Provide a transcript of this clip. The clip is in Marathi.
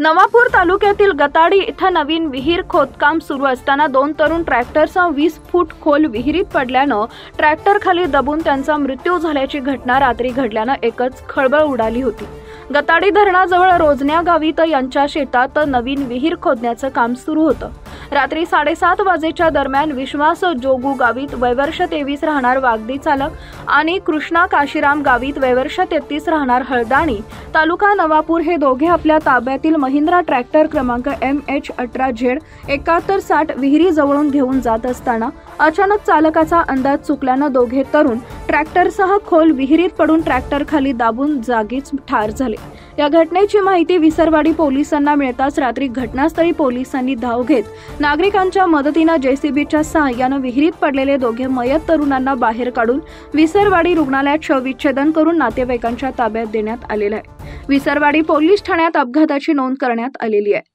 नवापूर तालुक्यातील गताडी इथं नवीन विहीर खोदकाम सुरू असताना दोन तरुण ट्रॅक्टरसह 20 फूट खोल विहिरीत पडल्यानं ट्रॅक्टर खाली दबून त्यांचा मृत्यू झाल्याची घटना रात्री घडल्यानं एकच खळबळ उडाली होती। गताडी धरणाजवळ रोजण्या गावित यांच्या शेतात नवीन विहीर खोदण्याचं काम सुरू होतं। रात्री 7:30 वाजेच्या दरम्यान विश्वास जोगू गावित वयवर्ष 23 राहणार वागदी चालक आणि कृष्णा काशीराम गावित वयवर्ष 33 राहणार हळदाणी तालुका नवापूर हे दोघे आपल्या ताब्यातील महिंद्रा ट्रॅक्टर क्रमांक MH18Z 7160 विहिरी जवळून घेऊन जात असताना अचानक चालकाचा अंदाज चुकल्यानं दोघे तरुण ट्रॅक्टरसह खोल विहिरीत पडून ट्रॅक्टर खाली दाबून जागीच ठार झाले। या घटनेची माहिती विसरवाडी पोलिसांना मिळताच रात्री घटनास्थळी पोलिसांनी धाव घेत नागरिकांच्या मदतीने JCBच्या सहाय्याने विहिरीत पडलेले दोघे मयत तरुणांना बाहेर काढून विसरवाडी रुग्णालयात शवविच्छेदन करून नातेवाईकांच्या ताब्यात देण्यात आलेले आहे। विसरवाडी पोलीस ठाण्यात अपघाताची नोंद करण्यात आलेली आहे।